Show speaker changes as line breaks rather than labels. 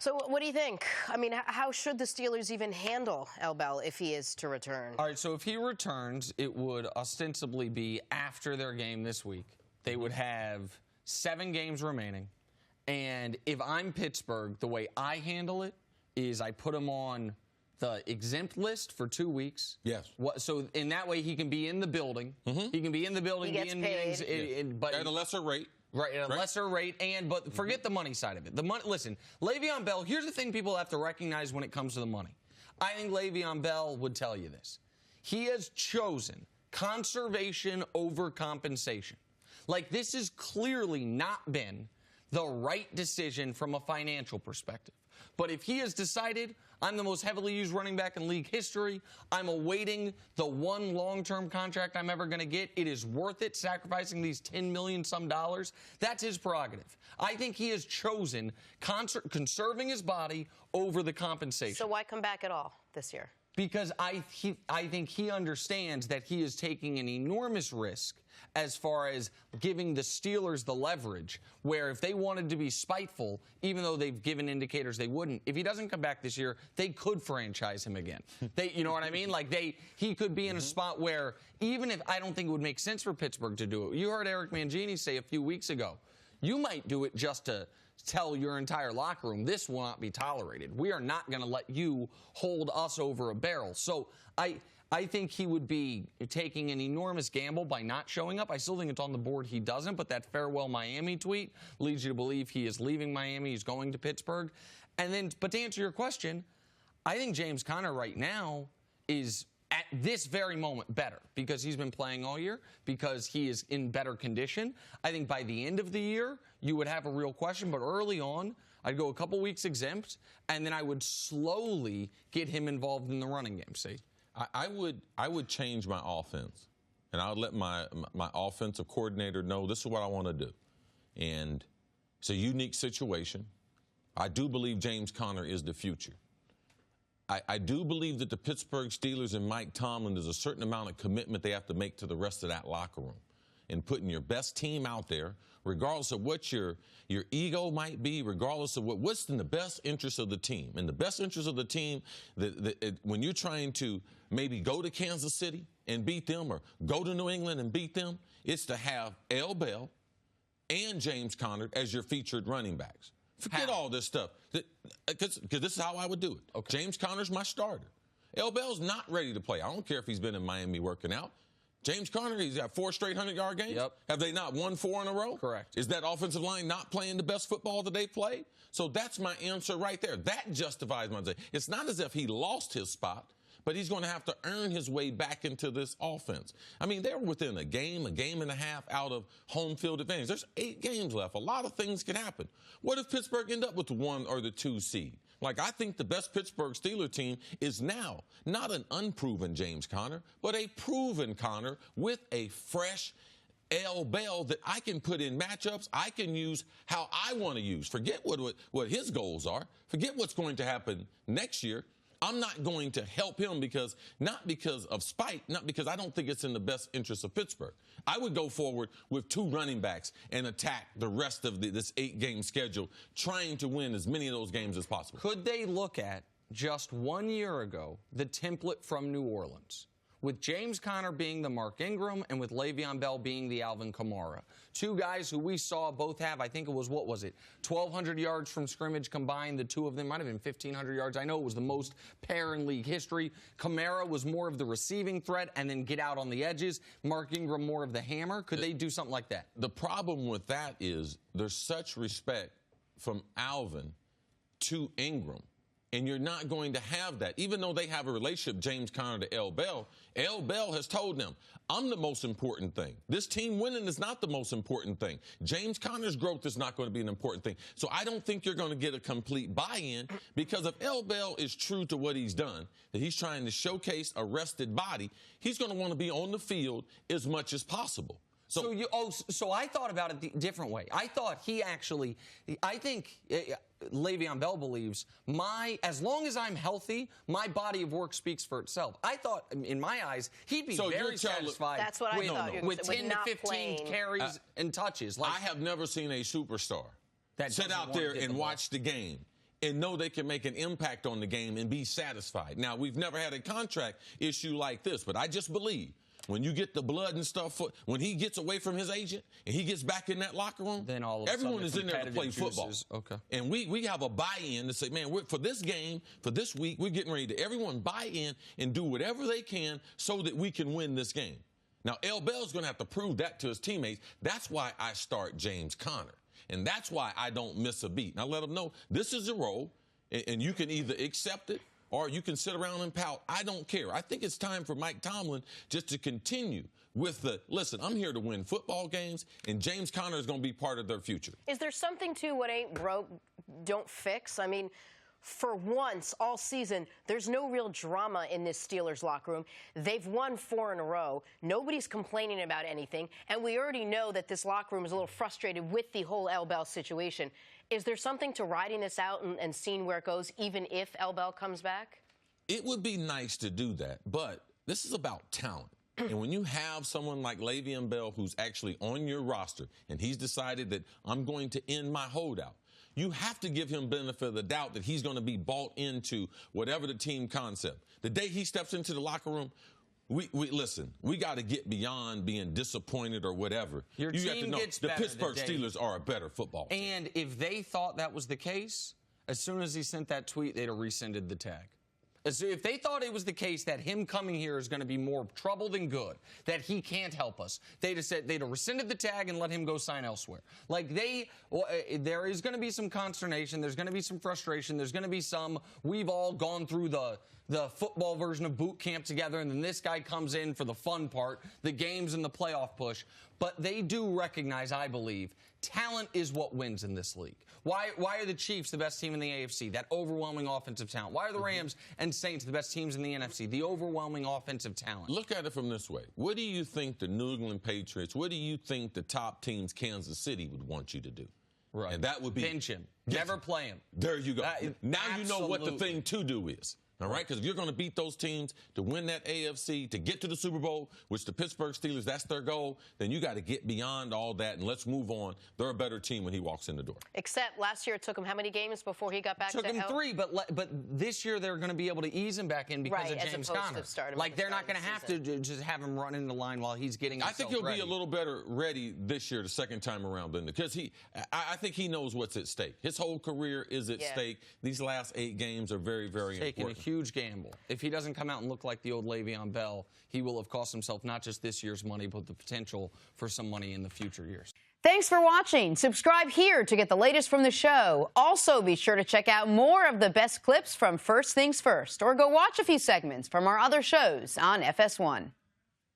So what do you think? I mean, how should the Steelers even handle El Bell if he is to return?
All right, so if he returns, it would ostensibly be after their game this week. They would have 7 games remaining. And if I'm Pittsburgh, the way I handle it is I put him on the exempt list for 2 weeks.
Yes.
So in that way, he can be in the building. He can be in the building,
he gets
be in
paid.
meetings, but
at a lesser rate.
Right, at a lesser rate, but forget the money side of it. The money. Listen, Le'Veon Bell, here's the thing people have to recognize when it comes to the money. I think Le'Veon Bell would tell you this. He has chosen conservation over compensation. Like, this has clearly not been the right decision from a financial perspective. But if he has decided, I'm the most heavily used running back in league history, I'm awaiting the one long-term contract I'm ever going to get, it is worth it sacrificing these $10 million some dollars, that's his prerogative. I think he has chosen conserving his body over the compensation.
So why come back at all this year?
Because I think he understands that he is taking an enormous risk as far as giving the Steelers the leverage, where if they wanted to be spiteful, even though they've given indicators they wouldn't, if he doesn't come back this year, they could franchise him again. You know what I mean? Like, he could be in a spot where, even if I don't think it would make sense for Pittsburgh to do it. You heard Eric Mangini say a few weeks ago, you might do it just to tell your entire locker room, this will not be tolerated. We are not going to let you hold us over a barrel. So I think he would be taking an enormous gamble by not showing up. I still think it's on the board he doesn't, but that farewell Miami tweet leads you to believe he is leaving Miami, he's going to Pittsburgh. And then, but to answer your question, I think James Conner right now is, at this very moment, better because he's been playing all year, because he is in better condition. I think by the end of the year, you would have a real question, but early on, I'd go a couple weeks exempt, and then I would slowly get him involved in the running game, see?
I would change my offense, and I would let my offensive coordinator know this is what I want to do. And it's a unique situation. I do believe James Conner is the future. I do believe that the Pittsburgh Steelers and Mike Tomlin, there's a certain amount of commitment they have to make to the rest of that locker room and putting your best team out there, regardless of what your ego might be, regardless of what's in the best interest of the team. And the best interest of the team, when you're trying to maybe go to Kansas City and beat them or go to New England and beat them, it's to have El Bell and James Conner as your featured running backs. Forget all this stuff, because this is how I would do it. Okay. James Conner's my starter. El Bell's not ready to play. I don't care if he's been in Miami working out. James Conner, he's got 4 straight 100-yard games.
Yep.
Have they not won 4 in a row?
Correct.
Is that offensive line not playing the best football that they've played? So that's my answer right there. That justifies my day. It's not as if he lost his spot, but he's going to have to earn his way back into this offense. I mean, they're within a game and a half out of home field advantage. There's 8 games left. A lot of things can happen. What if Pittsburgh end up with the 1 or the 2 seed? Like, I think the best Pittsburgh Steelers team is now not an unproven James Conner, but a proven Conner with a fresh El Bell that I can put in matchups. I can use how I want to use. Forget what his goals are. Forget what's going to happen next year. I'm not going to help him not because of spite, not because I don't think it's in the best interest of Pittsburgh. I would go forward with 2 running backs and attack the rest of this 8-game schedule, trying to win as many of those games as possible.
Could they look at, just 1 year ago, the template from New Orleans, with James Conner being the Mark Ingram and with Le'Veon Bell being the Alvin Kamara? 2 guys who we saw both have, I think it was, 1,200 yards from scrimmage combined. The 2 of them might have been 1,500 yards. I know it was the most pair in league history. Kamara was more of the receiving threat and then get out on the edges. Mark Ingram more of the hammer. Could they do something like that?
The problem with that is there's such respect from Alvin to Ingram. And you're not going to have that. Even though they have a relationship, James Conner to El Bell has told them, I'm the most important thing. This team winning is not the most important thing. James Conner's growth is not going to be an important thing. So I don't think you're going to get a complete buy-in, because if El Bell is true to what he's done, that he's trying to showcase a rested body, he's going to want to be on the field as much as possible.
So I thought about it the different way. I thought I think Le'Veon Bell believes, as long as I'm healthy, my body of work speaks for itself. I thought, in my eyes, he'd be very satisfied.
That's what I thought.
With 10 to 15 carries and touches.
I have never seen a superstar sit out there and watch the game and know they can make an impact on the game and be satisfied. Now, we've never had a contract issue like this, but I just believe when you get the blood and stuff, when he gets away from his agent and he gets back in that locker room,
then all of
everyone is in there to play football.
Okay.
And we have a buy-in to say, man, for this game, for this week, we're getting ready to everyone buy in and do whatever they can so that we can win this game. Now, L. Bell's going to have to prove that to his teammates. That's why I start James Conner. And that's why I don't miss a beat. And I let them know this is a role, and you can either accept it or you can sit around and pout. I don't care. I think it's time for Mike Tomlin just to continue with listen, I'm here to win football games, and James Conner is going to be part of their future.
Is there something to what ain't broke, don't fix? I mean, for once all season, there's no real drama in this Steelers locker room. They've won 4 in a row. Nobody's complaining about anything. And we already know that this locker room is a little frustrated with the whole L. Bell situation. Is there something to riding this out and seeing where it goes, even if L. Bell comes back?
It would be nice to do that, but this is about talent. And when you have someone like Le'Veon Bell who's actually on your roster and he's decided that I'm going to end my holdout, you have to give him benefit of the doubt that he's going to be bought into whatever the team concept. The day he steps into the locker room, listen, we got to get beyond being disappointed or whatever.
Your
you
team
have to know
gets
the
better
Pittsburgh
the day.
Steelers are a better football team.
And if they thought that was the case, as soon as he sent that tweet, they'd have rescinded the tag. If they thought it was the case that him coming here is going to be more trouble than good, that he can't help us, they'd have rescinded the tag and let him go sign elsewhere. Like there is going to be some consternation. There's going to be some frustration. There's going to be we've all gone through the football version of boot camp together, and then this guy comes in for the fun part, the games and the playoff push. But they do recognize, I believe, talent is what wins in this league. Why are the Chiefs the best team in the AFC? That overwhelming offensive talent. Why are the Rams and Saints the best teams in the NFC? The overwhelming offensive talent.
Look at it from this way. What do you think the New England Patriots, what do you think the top teams, Kansas City, would want you to do?
Right.
And that would be
bench him. Never play him.
There you go. Now you know what the
Absolutely.
thing to do is. All right, because if you're going to beat those teams to win that AFC, to get to the Super Bowl, which the Pittsburgh Steelers, that's their goal, then you got to get beyond all that and let's move on. They're a better team when he walks in the door.
Except last year it took him how many games before he got back to
Took him
health?
3, but this year they're going to be able to ease him back in because
Right,
of
as
James
opposed to
Conner.
start him at
Like
the
they're
start
not
of
going
the
to have to just have him run in the line while he's getting himself
I think he'll
ready.
be a little better ready this year, the second time around, than because I think he knows what's at stake. His whole career is at stake. These last 8 games are very, very
taking
important.
a huge gamble. If he doesn't come out and look like the old Le'Veon Bell, he will have cost himself not just this year's money, but the potential for some money in the future years.
Thanks for watching. Subscribe here to get the latest from the show. Also, be sure to check out more of the best clips from First Things First, or go watch a few segments from our other shows on FS1.